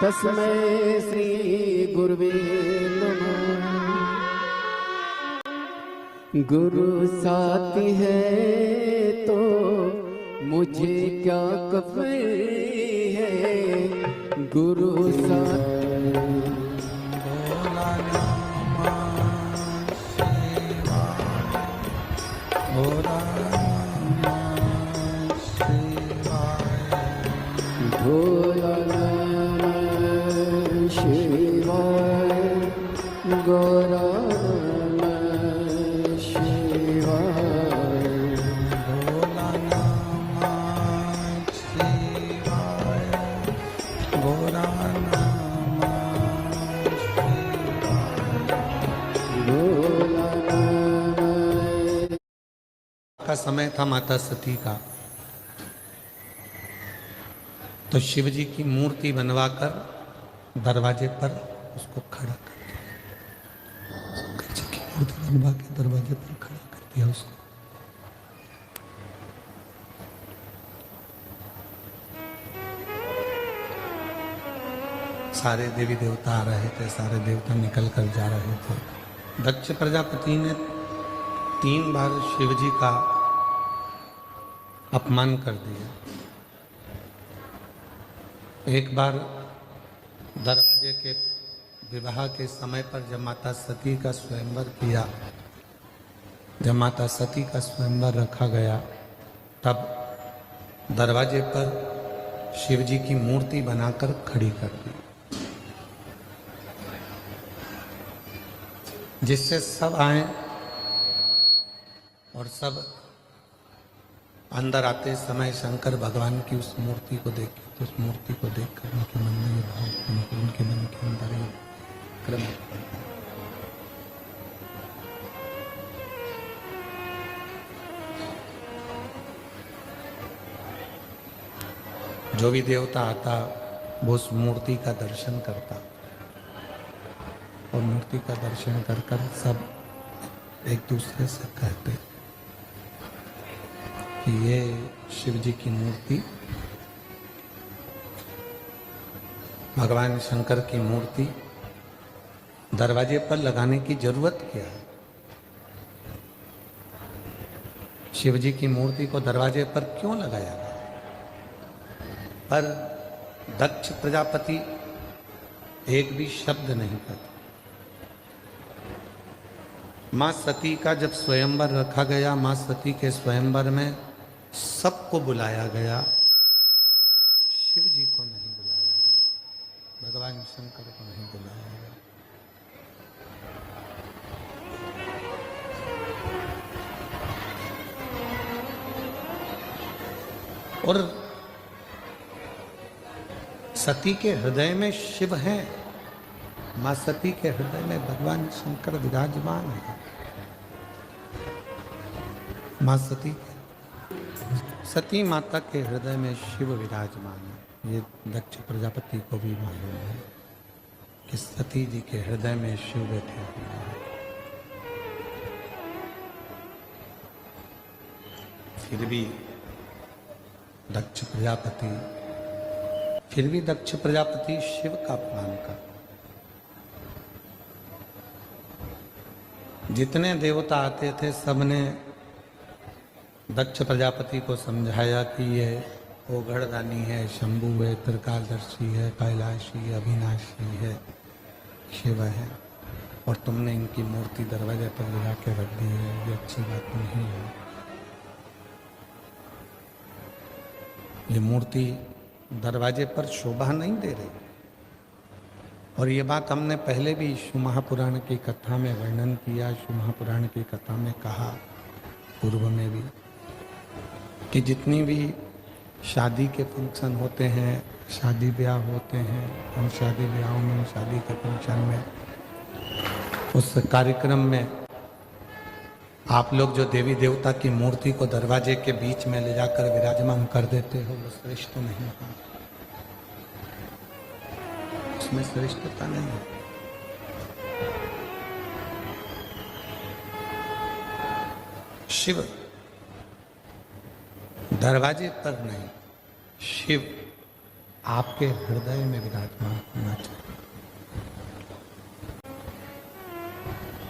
तस्मै श्री गुरुवे नमः। गुरु साथी है तो मुझे क्या कफे है। गुरु साथी भोला नमः शिवाय, गौरा नमः शिवाय, भोला नमः शिवाय, गौरा नमः शिवाय, भोला नमः। का समय था माता सती का, तो शिव जी की मूर्ति बनवाकर दरवाजे पर उसको खड़ा कर दिया। शंकर जी की मूर्ति बनवा के दरवाजे पर खड़ा कर दिया उसको। सारे देवी देवता आ रहे थे, सारे देवता निकल कर जा रहे थे। दक्ष प्रजापति ने 3 बार शिव जी का अपमान कर दिया। एक बार दरवाजे के विवाह के समय पर जब माता सती का स्वयंवर किया, जब माता सती का स्वयंवर रखा गया, तब दरवाजे पर शिव जी की मूर्ति बनाकर खड़ी कर दी, जिससे सब आए और सब अंदर आते समय शंकर भगवान की उस मूर्ति को देखे, तो उस मूर्ति को देखकर उनके मन में ये भाव, उनके मन के अंदर ये क्रम। जो भी देवता आता वो उस मूर्ति का दर्शन करता, और मूर्ति का दर्शन कर कर सब एक दूसरे से कहते कि ये शिव जी की मूर्ति, भगवान शंकर की मूर्ति दरवाजे पर लगाने की जरूरत क्या है। शिव जी की मूर्ति को दरवाजे पर क्यों लगाया गया। पर दक्ष प्रजापति एक भी शब्द नहीं कहता। मां सती का जब स्वयंवर रखा गया, मां सती के स्वयंवर में सबको बुलाया गया, शिव जी को नहीं बुलाया गया, भगवान शंकर को नहीं बुलाया गया। और सती के हृदय में शिव हैं, मां सती के हृदय में भगवान शंकर विराजमान है। मां सती माता के हृदय में शिव विराजमान है। ये दक्ष प्रजापति को भी मालूम है कि सती जी के हृदय में शिव बैठे हुए हैं। फिर भी दक्ष प्रजापति शिव का अपमान कर। जितने देवता आते थे सबने दक्ष प्रजापति को समझाया कि ये ओघड़दानी है, शंभु है, त्रिकालदर्शी है, कैलाशी है, अविनाशी है, शिव है, और तुमने इनकी मूर्ति दरवाजे पर लगा के रख दी है, ये अच्छी बात नहीं है। ये मूर्ति दरवाजे पर शोभा नहीं दे रही। और ये बात हमने पहले भी शिव महापुराण की कथा में वर्णन किया, शिव महापुराण की कथा में कहा, पूर्व में भी, कि जितनी भी शादी के फंक्शन होते हैं, शादी ब्याह होते हैं, हम शादी ब्याहों में, शादी के फंक्शन में, उस कार्यक्रम में आप लोग जो देवी देवता की मूर्ति को दरवाजे के बीच में ले जाकर विराजमान कर देते हो, वो श्रेष्ठ नहीं है, उसमें श्रेष्ठता नहीं है। शिव दरवाजे पर नहीं, शिव आपके हृदय में विराजमान होना चाहिए।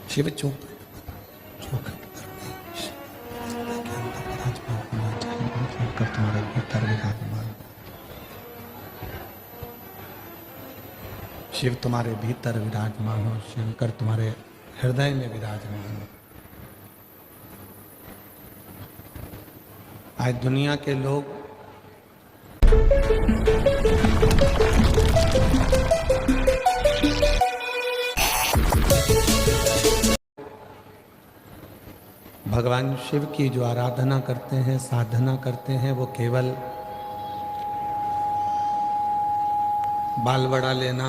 शिव चौखट पर विराजमान होना चाहिए। शंकर तुम्हारे भीतर विराजमान, शिव तुम्हारे भीतर विराजमान हो, शंकर तुम्हारे हृदय में विराजमान हो। आज दुनिया के लोग भगवान शिव की जो आराधना करते हैं, साधना करते हैं, वो केवल बाल बड़ा लेना,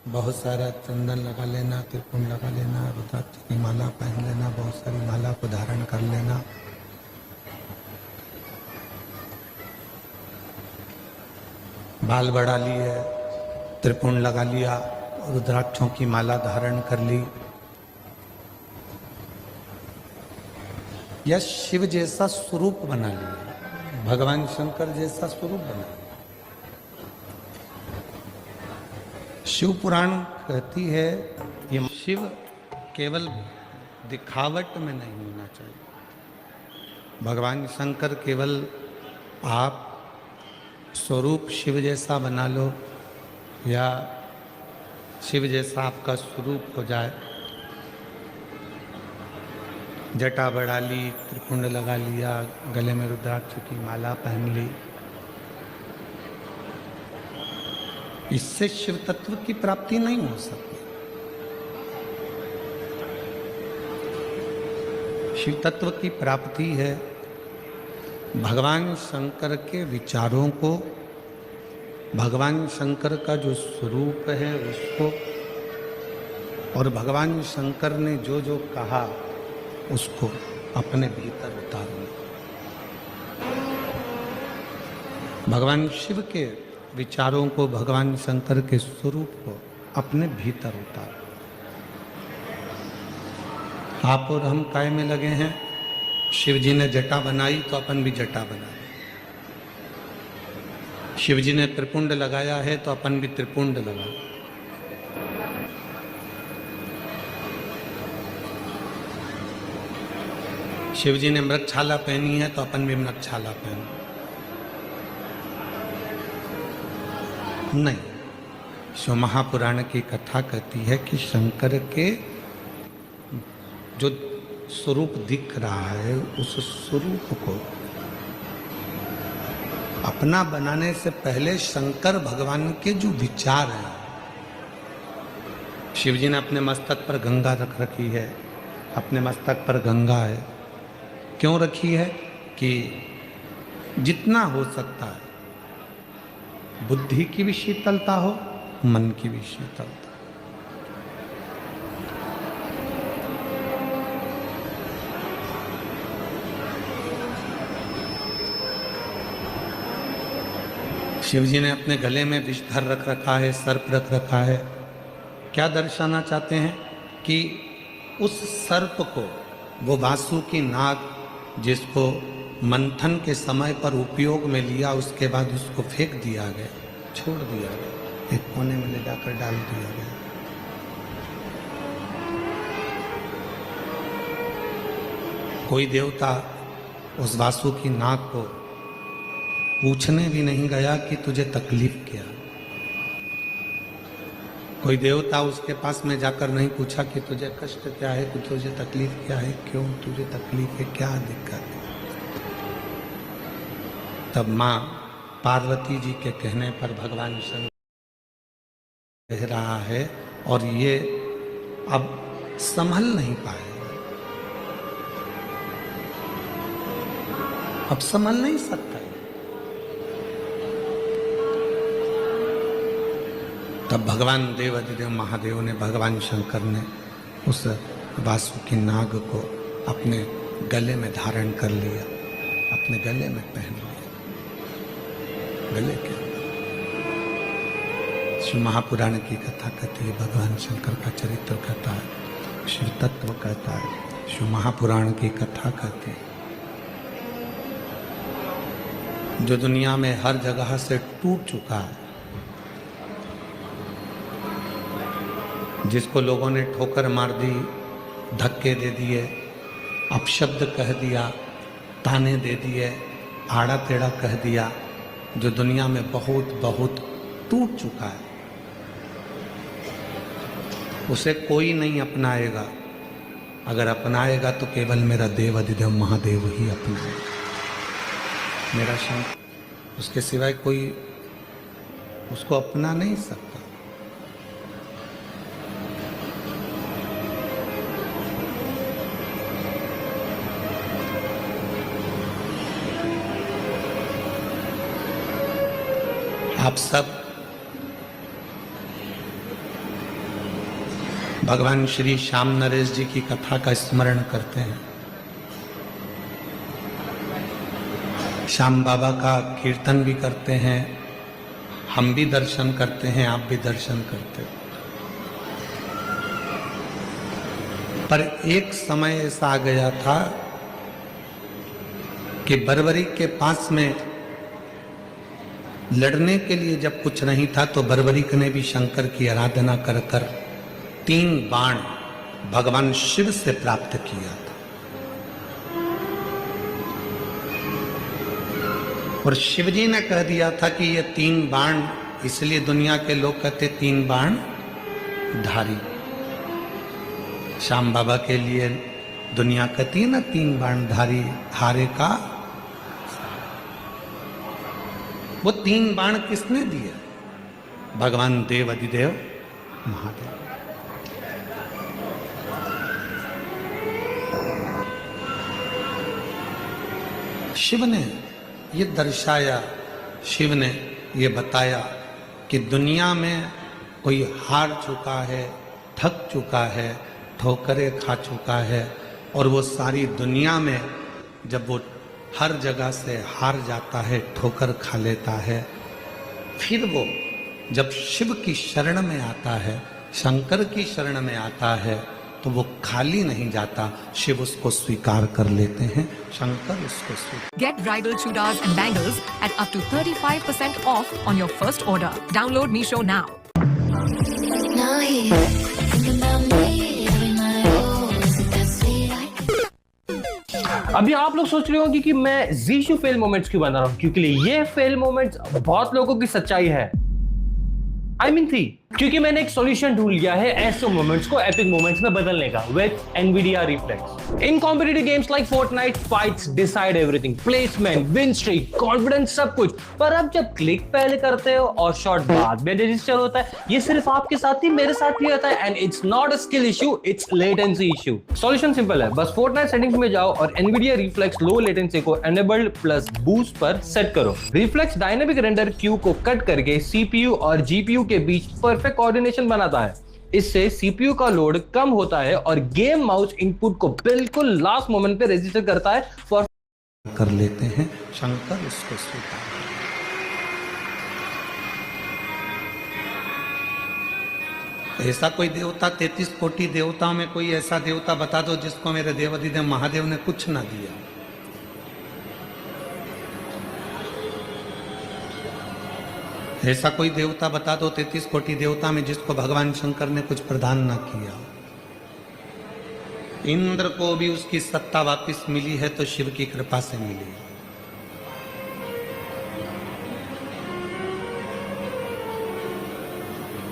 बहुत सारा चंदन लगा लेना, त्रिपुंड लगा लेना, रुद्राक्ष की माला पहन लेना, बहुत सारी माला को धारण कर लेना, बाल बढ़ा लिए, त्रिपुंड लगा लिया, रुद्राक्षों की माला धारण कर ली, या शिव जैसा स्वरूप बना लिया, भगवान शंकर जैसा स्वरूप बना लिया। शिव पुराण कहती है ये शिव केवल दिखावट में नहीं होना चाहिए। भगवान शंकर केवल आप स्वरूप शिव जैसा बना लो या शिव जैसा आपका स्वरूप हो जाए, जटा बढ़ा ली, त्रिपुंड लगा लिया, गले में रुद्राक्ष की माला पहन ली, इससे शिव तत्व की प्राप्ति नहीं हो सकती। शिव तत्व की प्राप्ति है भगवान शंकर के विचारों को, भगवान शंकर का जो स्वरूप है उसको, और भगवान शंकर ने जो जो कहा उसको अपने भीतर उतारना। भगवान शिव के विचारों को, भगवान शंकर के स्वरूप को अपने भीतर उतार। आप और हम काय में लगे हैं? शिव जी ने जटा बनाई तो अपन भी जटा बनाए, शिव जी ने त्रिपुंड लगाया है तो अपन भी त्रिपुंड लगाए। शिव जी ने मृगछाला पहनी है तो अपन भी मृगछाला पहने। नहीं, शिव महापुराण की कथा कहती है कि शंकर के जो स्वरूप दिख रहा है उस स्वरूप को अपना बनाने से पहले शंकर भगवान के जो विचार हैं, शिव जी ने अपने मस्तक पर गंगा रख रखी है, अपने मस्तक पर गंगा है, क्यों रखी है? कि जितना हो सकता है बुद्धि की भी शीतलता हो, मन की भी शीतलता। शिव जी ने अपने गले में विषधर रख रखा है, सर्प रख रखा है। क्या दर्शाना चाहते हैं? कि उस सर्प को, वो वासुकी नाग जिसको मंथन के समय पर उपयोग में लिया, उसके बाद उसको फेंक दिया गया, छोड़ दिया गया, एक कोने में ले जाकर डाल दिया गया। कोई देवता उस वासुकी नाग को पूछने भी नहीं गया कि तुझे तकलीफ क्या। कोई देवता उसके पास में जाकर नहीं पूछा कि तुझे कष्ट क्या है, कि तुझे तकलीफ क्या है, क्यों तुझे तकलीफ है, क्या दिक्कत है। तब माँ पार्वती जी के कहने पर भगवान शंकर कह रहा है, और ये अब संभल नहीं पाएगा, अब संभल नहीं सकता। तब भगवान देवाधिदेव महादेव ने, भगवान शंकर ने उस वासुकी नाग को अपने गले में धारण कर लिया, अपने गले में पहन लिया, गले के अंदर। शिव महापुराण की कथा कहती है, भगवान शंकर का चरित्र कहता है, शिव तत्व कहता है, शिव महापुराण की कथा कहती है। जो दुनिया में हर जगह से टूट चुका है, जिसको लोगों ने ठोकर मार दी, धक्के दे दिए, अपशब्द कह दिया, ताने दे दिए, आड़ा टेढ़ा कह दिया, जो दुनिया में बहुत बहुत टूट चुका है, उसे कोई नहीं अपनाएगा। अगर अपनाएगा तो केवल मेरा देव अधिदेव महादेव ही अपनाएगा, मेरा शंकर, उसके सिवाय कोई उसको अपना नहीं सकता। आप सब भगवान श्री श्याम नरेश जी की कथा का स्मरण करते हैं। श्याम बाबा का कीर्तन भी करते हैं, हम भी दर्शन करते हैं, आप भी दर्शन करते हैं। पर एक समय ऐसा आ गया था कि बरबरी के पास में लड़ने के लिए जब कुछ नहीं था तो बरबरीक ने भी शंकर की आराधना कर कर 3 बाण भगवान शिव से प्राप्त किया था। और शिवजी ने कह दिया था कि ये 3 बाण, इसलिए दुनिया के लोग कहते 3 बाण धारी। श्याम बाबा के लिए दुनिया कहती है ना 3 बाण धारी, हारे का। वो 3 बाण किसने दिए? भगवान देव अधिदेव महादेव। शिव ने ये दर्शाया, शिव ने ये बताया कि दुनिया में कोई हार चुका है, थक चुका है, ठोकरें खा चुका है, और वो सारी दुनिया में जब वो हर जगह से हार जाता है, ठोकर खा लेता है, फिर वो जब शिव की शरण में आता है, शंकर की शरण में आता है, तो वो खाली नहीं जाता, शिव उसको स्वीकार कर लेते हैं, शंकर उसको स्वीकार। Get bridal chudas and bangles at up to 35% off on your first order. Download Meesho now. Now here, thinking about me every night. Oh, isn't that sweet? अभी आप लोग सोच रहे होंगे कि मैं जीशु फेल मोमेंट्स क्यों बना रहा हूं, क्योंकि ये फेल मोमेंट्स बहुत लोगों की सच्चाई है। I mean थी, क्योंकि मैंने एक सॉल्यूशन ढूंढ लिया है ऐसे मोमेंट्स को एपिक मोमेंट्स में बदलने का with NVIDIA Reflex। In competitive games like Fortnite, fights decide everything, placement, win streak, confidence, सब कुछ। पर अब जब क्लिक पहले करते हो और शॉट बाद में रजिस्टर होता है, ये सिर्फ आपके साथ ही मेरे साथ भी होता है, and it's not a skill issue, it's latency issue. Solution simple है, बस फोर्टनाइट सेटिंग्स में जाओ और NVIDIA Reflex लो लेटेंसी को एनेबल्ड प्लस बूस्ट पर सेट करो। Reflex डायनामिक रेंडर क्यू को कट करके CPU और GPU के बीच परफेक्ट कोऑर्डिनेशन बनाता है। इससे CPU का लोड कम होता है और गेम माउस इनपुट को बिल्कुल लास्ट मोमेंट पे रजिस्टर करता है फॉर कर लेते हैं, शंकर उसको स्वीकार। ऐसा कोई देवता, 33 कोटि देवताओं में कोई ऐसा देवता बता दो जिसको मेरे देवाधिदेव महादेव ने कुछ ना दिया। ऐसा कोई देवता बता दो 33 कोटि देवता में जिसको भगवान शंकर ने कुछ प्रदान ना किया। इंद्र को भी उसकी सत्ता वापस मिली है तो शिव की कृपा से मिली।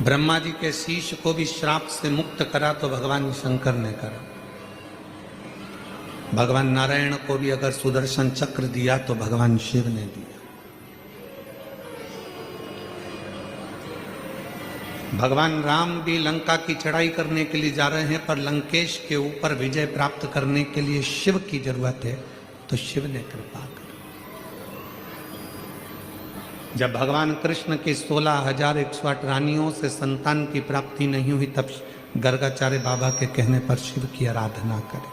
ब्रह्मा जी के शीश को भी श्राप से मुक्त करा तो भगवान शंकर ने करा। भगवान नारायण को भी अगर सुदर्शन चक्र दिया तो भगवान शिव ने दिया। भगवान राम भी लंका की चढ़ाई करने के लिए जा रहे हैं, पर लंकेश के ऊपर विजय प्राप्त करने के लिए शिव की जरूरत है, तो शिव ने कृपा कर। जब भगवान कृष्ण की 16,108 रानियों से संतान की प्राप्ति नहीं हुई, तब गर्गाचार्य बाबा के कहने पर शिव की आराधना करें,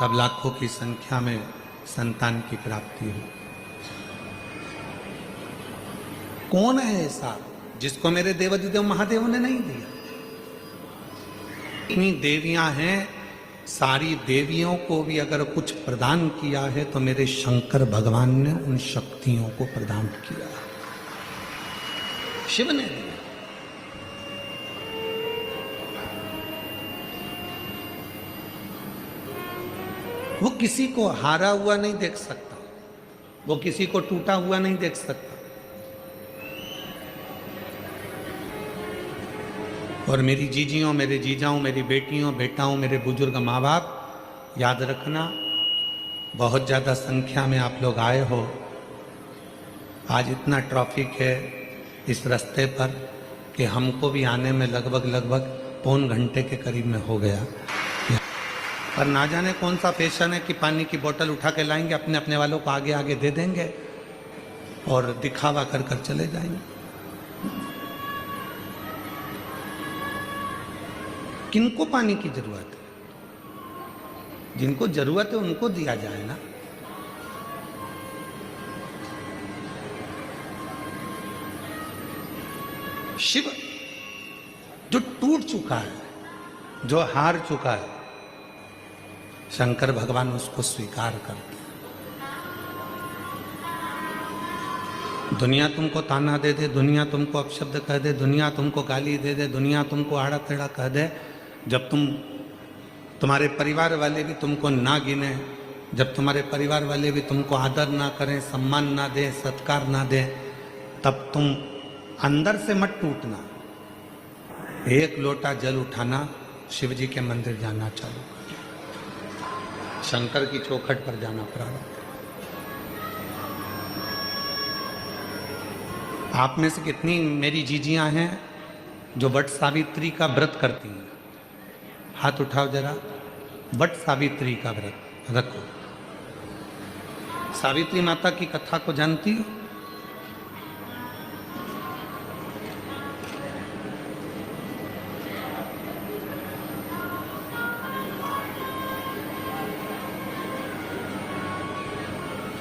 तब लाखों की संख्या में संतान की प्राप्ति हुई। कौन है ऐसा जिसको मेरे देवाधिदेव महादेव ने नहीं दिया? इतनी देवियां हैं, सारी देवियों को भी अगर कुछ प्रदान किया है तो मेरे शंकर भगवान ने उन शक्तियों को प्रदान किया, शिव ने दिया। वो किसी को हारा हुआ नहीं देख सकता, वो किसी को टूटा हुआ नहीं देख सकता। और मेरी जीजियों, मेरे जीजाओं, मेरी बेटियों, बेटाओं, मेरे बुजुर्ग माँ बाप, याद रखना, बहुत ज़्यादा संख्या में आप लोग आए हो। आज इतना ट्रैफिक है इस रास्ते पर कि हमको भी आने में लगभग पौन घंटे के करीब में हो गया। पर ना जाने कौन सा फैशन है कि पानी की बोतल उठा के लाएंगे, अपने अपने वालों को आगे आगे दे देंगे और दिखावा कर कर चले जाएंगे। किनको पानी की जरूरत है? जिनको जरूरत है उनको दिया जाए ना। शिव जो टूट चुका है, जो हार चुका है, शंकर भगवान उसको स्वीकार करते हैं। दुनिया तुमको ताना दे दे, दुनिया तुमको अपशब्द कह दे, दुनिया तुमको गाली दे दे, दुनिया तुमको आड़ा टेढ़ा कह दे, जब तुम्हारे परिवार वाले भी तुमको ना गिने, जब तुम्हारे परिवार वाले भी तुमको आदर ना करें, सम्मान ना दें, सत्कार ना दें, तब तुम अंदर से मत टूटना। एक लोटा जल उठाना, शिव जी के मंदिर जाना चालू कर, शंकर की चौखट पर जाना प्रारंभ। आप में से कितनी मेरी जीजियां हैं जो वट सावित्री का व्रत करती हैं? हाथ उठाओ जरा। वट सावित्री का व्रत रखो। सावित्री माता की कथा को जानती हो?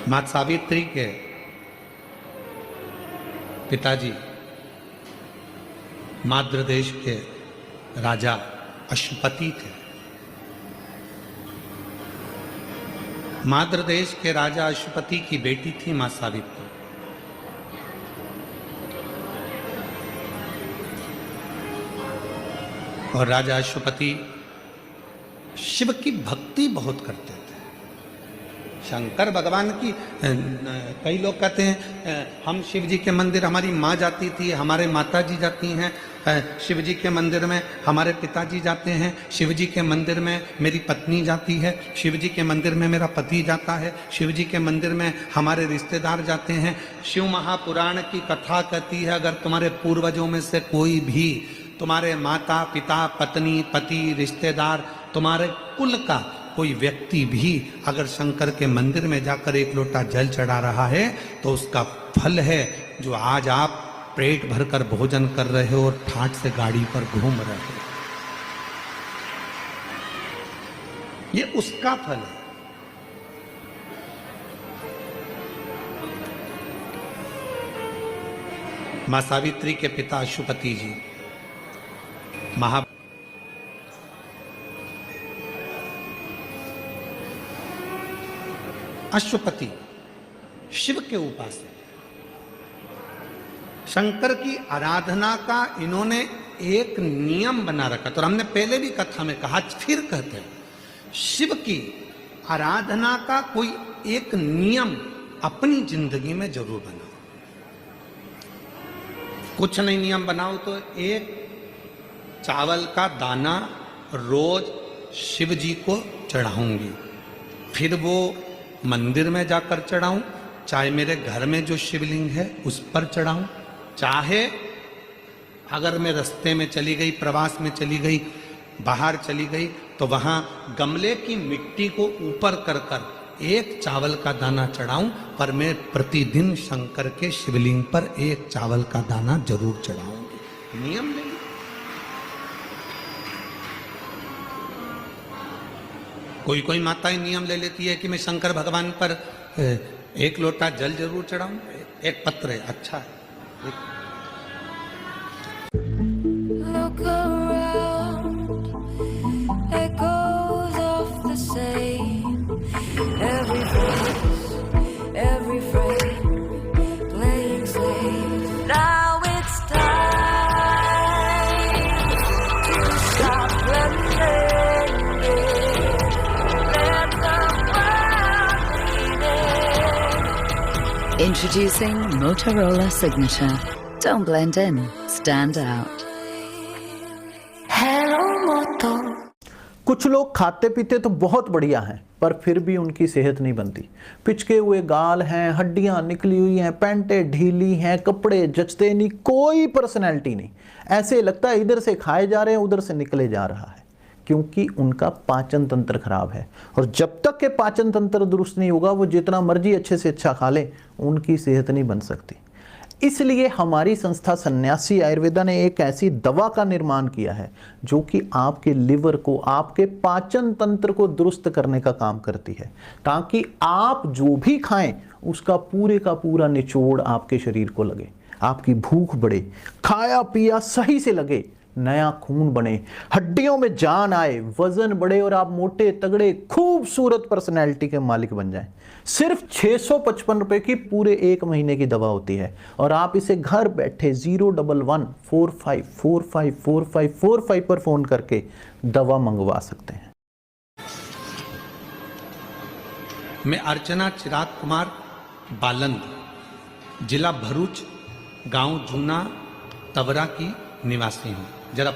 माता सावित्री के पिताजी माद्र देश के राजा अश्वपति थे। माद्र देश के राजा अश्वपति की बेटी थी मां सावित्री। और राजा अश्वपति शिव की भक्ति बहुत करते थे। शंकर भगवान की कई लोग कहते हैं हम शिव जी के मंदिर, हमारी माँ जाती थी, हमारे माता जी जाती हैं शिव जी के मंदिर में, हमारे पिताजी जाते हैं शिव जी के मंदिर में, मेरी पत्नी जाती है शिव जी के मंदिर में, मेरा पति जाता है शिव जी के मंदिर में, हमारे रिश्तेदार जाते हैं। शिव महापुराण की कथा कहती है अगर तुम्हारे पूर्वजों में से कोई भी, तुम्हारे माता पिता, पत्नी, पति, रिश्तेदार, तुम्हारे कुल का कोई व्यक्ति भी अगर शंकर के मंदिर में जाकर एक लोटा जल चढ़ा रहा है तो उसका फल है जो आज आप पेट भरकर भोजन कर रहे हो और ठाट से गाड़ी पर घूम रहे हो, ये उसका फल है। मां सावित्री के पिता अश्वपति जी अश्वपति शिव के उपासक, शंकर की आराधना का इन्होंने एक नियम बना रखा। तो हमने पहले भी कथा में कहा, फिर कहते हैं शिव की आराधना का कोई एक नियम अपनी जिंदगी में जरूर बनाओ। कुछ नहीं नियम बनाओ तो एक चावल का दाना रोज शिव जी को चढ़ाऊंगी, फिर वो मंदिर में जाकर चढ़ाऊं, चाहे मेरे घर में जो शिवलिंग है उस पर चढ़ाऊं, चाहे अगर मैं रास्ते में चली गई, प्रवास में चली गई, बाहर चली गई तो वहां गमले की मिट्टी को ऊपर कर कर एक चावल का दाना चढ़ाऊं, पर मैं प्रतिदिन शंकर के शिवलिंग पर एक चावल का दाना जरूर चढ़ाऊंगी। नियम नहीं। कोई कोई माताएं नियम ले लेती है कि मैं शंकर भगवान पर एक लोटा जल जरूर चढ़ाऊं, एक पत्र है, अच्छा है। Look around, echoes of the same. Every voice, every frame, playing safe. Now it's time to stop pretending. Let the Introducing Motorola Signature. Don't blend in, stand out. Hello, Moto. कुछ लोग खाते पीते तो बहुत बढ़िया हैं, पर फिर भी उनकी सेहत नहीं बनती। पिचके हुए गाल हैं, हड्डियां निकली हुई हैं, पैंटें ढीली हैं, कपड़े जचते नहीं, कोई पर्सनैलिटी नहीं। ऐसे लगता है इधर से खाए जा रहे हैं, उधर से निकले जा रहा है, क्योंकि उनका पाचन तंत्र खराब है। और जब तक के पाचन तंत्र दुरुस्त नहीं होगा, वो जितना मर्जी अच्छे से अच्छा खा ले, उनकी सेहत नहीं बन सकती। इसलिए हमारी संस्था सन्यासी आयुर्वेदा ने एक ऐसी दवा का निर्माण किया है जो कि आपके लिवर को, आपके पाचन तंत्र को दुरुस्त करने का काम करती है, ताकि आप जो भी खाएं उसका पूरे का पूरा निचोड़ आपके शरीर को लगे, आपकी भूख बढ़े, खाया पिया सही से लगे, नया खून बने, हड्डियों में जान आए, वजन बढ़े और आप मोटे तगड़े खूबसूरत पर्सनैलिटी के मालिक बन जाएं। सिर्फ 655 रुपए की पूरे 1 महीने की दवा होती है और आप इसे घर बैठे 01145454545 पर फोन करके दवा मंगवा सकते हैं। मैं अर्चना चिराग कुमार बालंद, जिला भरूच, गांव जूना तवरा की निवासी हूँ। जरा